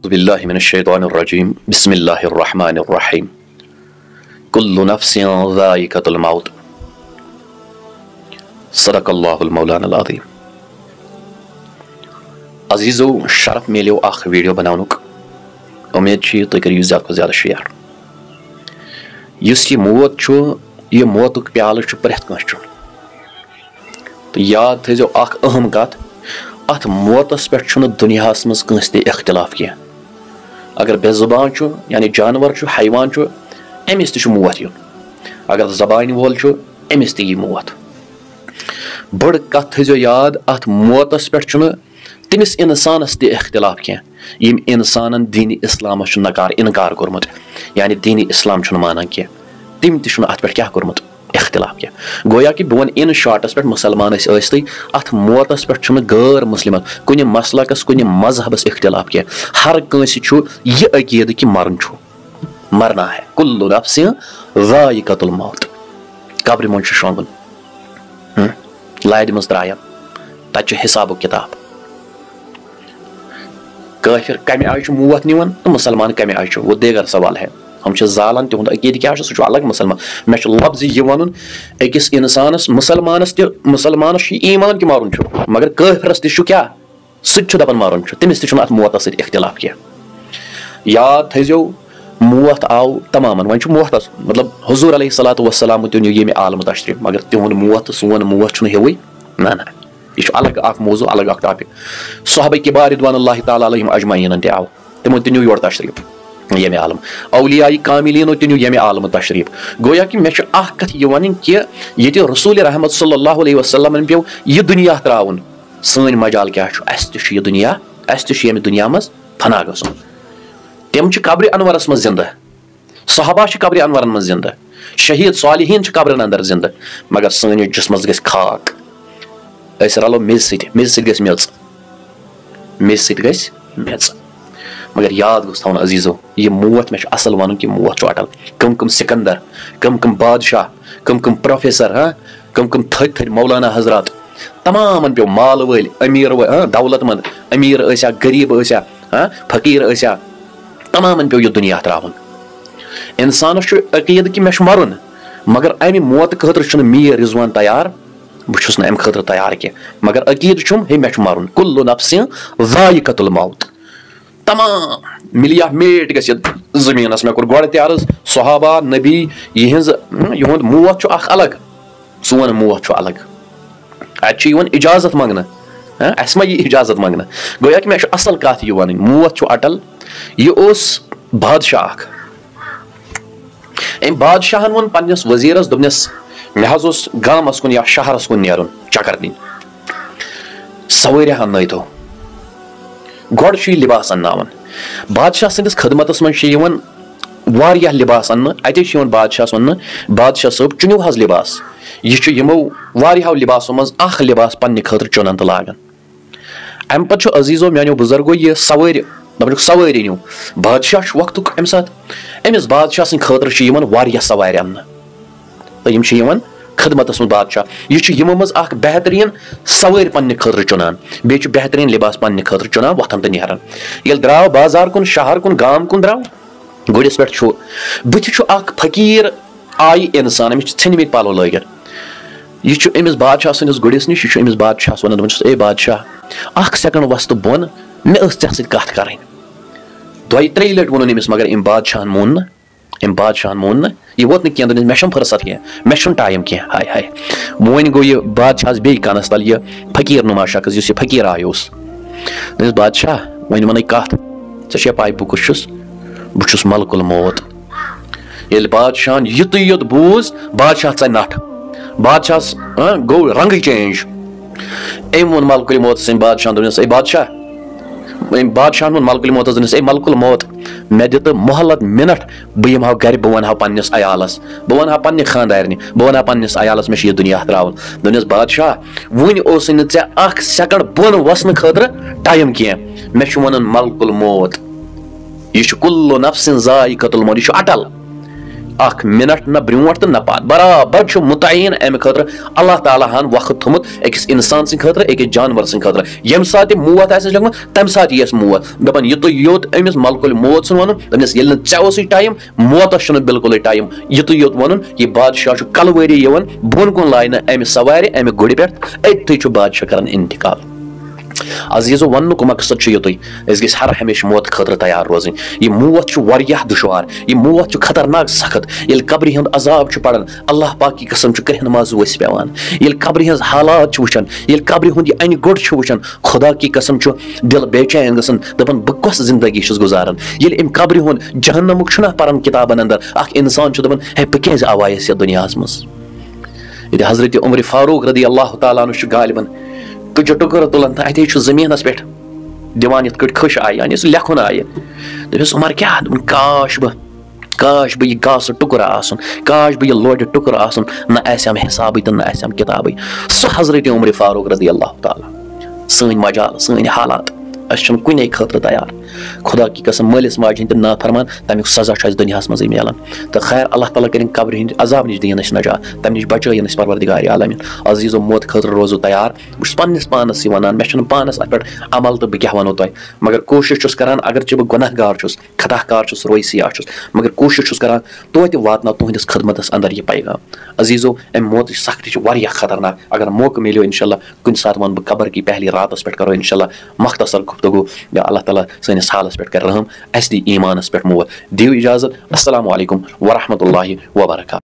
बिल्लाहि मिनश्शैतानिर्रजीम बिस्मिल्लाहिर्रहमानिर्रहीम कुल्लु नफ्सिन ज़ाइक़तुल मौत सदक़ल्लाहुल मौलानाल अज़ीम। अजीज़ो शरफ मिलो अख वीडियो बनाउनुक उम्मीद छी तुम करियो ज़्यादा को ज़्यादा शेयर। युस ये मौत छु ये मौतुक प्याल छु प्रेथ कांस चुन तो याद थो अख अहम कत अत मौतस पे दुनियास मज कंस ते इख्तिलाफ किया। अगर बेजुबान छु यानी जानवर छु हैवान छु अमिस ते मौत युन, अगर जबान वोल छु अमिस ते मौत। बड़ कत थो याद अत मौतस पे तमिस इंसानस ते इख्तिलाफ किया यम इंसान दीन इस्लाम इनकार कोरमुत यानी दीन इस्लाम छु माना किया तम ते अत पे क्या कोरमुत इख्तिलाफ किया। गोया कि बन इन शॉर्टस पे मुसलमान अत मौतस पे गैर मुस्लिम कुन मसलकस कुन मजहबस इख्तिलाफ किया। हर कंस यह अकीद कि मरन मरना है। कुल्लु नफ्सिन ज़ाइक़तुल मौत। कब्र मन शोंगुन लाद मज द्रायन तत हिसाब किताब। काफिर कम आय मौत निवन तो मुसलमान कम आय वो देगर सवाल है। हम जालान तिहुंद अकीद क्या सह अलग मुसलमान। मे लफ्ज यह वन अकिस इंसानस मुसलमानस ईमान कि मारुन मगर काफिरस तह क्या सह दपान मारुन तमिस तह अत मौतस सत इख्तिलाफ किया। याद थो मौत आव तमामन वन मौतस मतलब हुजूर अलैहिस्सलातु वस्सलाम तुन ये आलम तशरीफ मगर तिहुंद मौत सोन मौत हेवई ना ना यह अलग अख मौजू अलग अख टॉपिक। सहाबा किबार रिदवानुल्लाहि तआला अलैहिम अजमईन ते आव तिमो तुन योर तशरीफ ये आलम। औलियाई कामिलीनो तुन ये आलम तशरीफ। गोया कि मे कत वन कि ये रसूल रहमत सल्लल्लाहु अलैहि वसल्लम पे यह दुनिया त्रावन सन मजाल क्या यह दुनिया ये दुनिया मज फना गसन। तम कब्र अनवरस मज जिंदा, सहाबा कब्र अनवरन मज जिंदा, शहीद सालिहीन कब्रन अंदर जिंदा मगर सन जिस्मस गस खाक रलो मेज मेज मगर याद गोस थवन अजीजो ये मौत मे असल वन कि मौत अटल। कम कम सिकंदर कम कम बादशाह कम कम प्रोफेसर कम कम थद थद मौलाना हजरात तमामन पे माल वल अमीर दौलतमंद अमीर गरीब फकीर तमामन पे यह दुनिया त्रावन। इंसानस अकीद कि मे मरुन मगर अमि मौत खतर मीर रिजवान तैयार बहुत अम खतर तैयार कह मगर अकीद हे मे मरुन। कुल्लु नफ्सिन ज़ाइक़तुल मौत। तमाम मिलिया मेट गसित जमीनस मे कोर गोड़ त्यारज सहाबा नबी यहुंद मौत अलग सोन मौत अलग। अत इजाजत मंगना अस मा यह इजाजत मंगना। गोया कि मे असल कत यह वन मौत अटल। यह बादशाह अम बादशाहन वो पन्नस वजीरस दोपनस मे गामस कुन या शहरस कुन नेरुन चक्कर दिन सवारी अन्नो गोड़ लिबास अन्नावन। बादशाह सदिस खदमतस मज लिबास अन्न अत बादशाह वन बादशाह सब चुनिव हज लिबास यह यमो वारियाहो लिबासों मज अख लिबास पन्ने खतर चुनन तो लागन। अम पे अजीजो मानो बुजुर्गो यह सवारी सवारी नो बादशाह वक्त अम अमिस बादशाह सद खतर सवार अन्न तो यम खदमतस मज बादशाह यह मज बेहतरीन सवार पन्ने खतर चुनान बे बेहतरीन लिबास पन्ने खतर चुनान वथन तो नेरन। ये द्राव बाजार कुन शहर कुन गाम कुन द्राव गुड़िस पे बुथ फकीर आई इंसान अमिस छनमित पलो लगित यह अमिस बादशाह सदिस गुड़िस नश यह अमिस बादशाह वन ए बादशाह सेकंड वस्त बोन मे ऐ सत कत कर दो त्रे लट वोन अमिस मगर अम बादशाह मोन न यह वोत ना दोन मे फुर्सत कह मे टाइम कह हाय हाय वन गो यह बादशाह बे कानस तल यह फकीर नुमा शख्स यह फकीर आय दोपस बादशाह वन वन कत ऐ पाई बहुत मलकुल मौत। ये बादशाह युत युत बूज बादशाह च नठ बादशाह गो रंग चेंज अम वो मलकुल मौत सम बादशाह दोपस ए बादशाह बादशाह वो मलकुल मौत दोपस ए मलकुल मौत मे दित मोहलत मिनट बह यम गर बह वन पन्नस अयालस बह वन पन्ने खानदारनि बह वन पन्नस अयालस मे यह दुनिया त्रावन। दोपस बादशाह वन ओस ऐ सेकंड बोन वसन खतर टाइम कह मे वन मलकुल मौत यह कुल्लु नफ्सिन ज़ाइक़तुल मौत यह अटल अख मिनट न ब्रोट तो न पात बराबर मुतयन अमे खतर अल्लाह ताला हन वक्त थोमुत अकिस इंसान सिंद खतर अकिस जानवर सिंद खतर यम सात मौत आस लगमत तम सात यस मौत दपन युत योत अमिस मलकुल मौत सन वन दपनस येल न चवसी टाइम मौतस छुन बिल्कुल टाइम युत योत वनुन ये बादशाह कलवरी यवन बोन कुन लाइन अमे सवार अमे गुड़ पे अथी बादशाह कर इंतकाल अजीजो वन मकसद युत हर हमेशा मौत खतर तैयार रोजन यह मौत दुशवार यह मौत खतरनाक सख्त ये कब्र हंद अजाब पड़न अल्लाह पाक की कसम कहन मज वस पेवान ये कब्र हज हालात वुचान ये कब्र हंद अन गोड़ वुचान खुदा की कसम दिल बेचैन गसन दपन बह कस जिंदगी गुजारान ये अम कब्र हंद जहन्नमुक पारान किताबन अंदर अख इंसान दपन हे बह क्या आवायस ये दुनिया मज ये हजरत उमर फारूक रदी अल्लाह तआला अन्हु गालिबन तुझे टुकर तुलान तो अत जमीनस पे दिवान ये खश आय यानी लेखुन आय दस उमर क्या काश बह यह गास टुकर आसन काश बह यह लोड टुकर आसन न आसम हिसाब तो न आसम किताब सह हजरत उमर फारूक रदी अल्लाह ताला सन मजाल सन हालात कुने खतर तैयार खुदा की कसम मालिस माज हंद ना फरमान तमिक सजा दुनिया मज मिलान तो खैर अल्लाह ताला कर कब्र हंद अजाब नश दीन नजात तम नश बचन परवरदिगार आलमीन अजीजो मौत खतर रोजो तैयार बस पन्निस पानस वन मे पानस अत पे अमल तो बह क्या वनो तुम मगर कोशिश करान अगर बह गुनहगार खताकार रोई सियाह मगर कोशिश करान तो वातना तुहंदिस खदमतस अंदर यह पैगाम अजीजो अम मौत सख्ती खतरनाक अगर मौका मिलो इंशाल्लाह कुन सात वन बह कब्र की पहली रात पे करो इंशाल्लाह मख्तसर गुफ्तगू या अल्लाह ताला सनिस हालस पे कर रहम अस दी ईमानस पे मोत दियो इजाजत अस्सलामु अलैकुम व रहमतुल्लाहि व बरकातहू।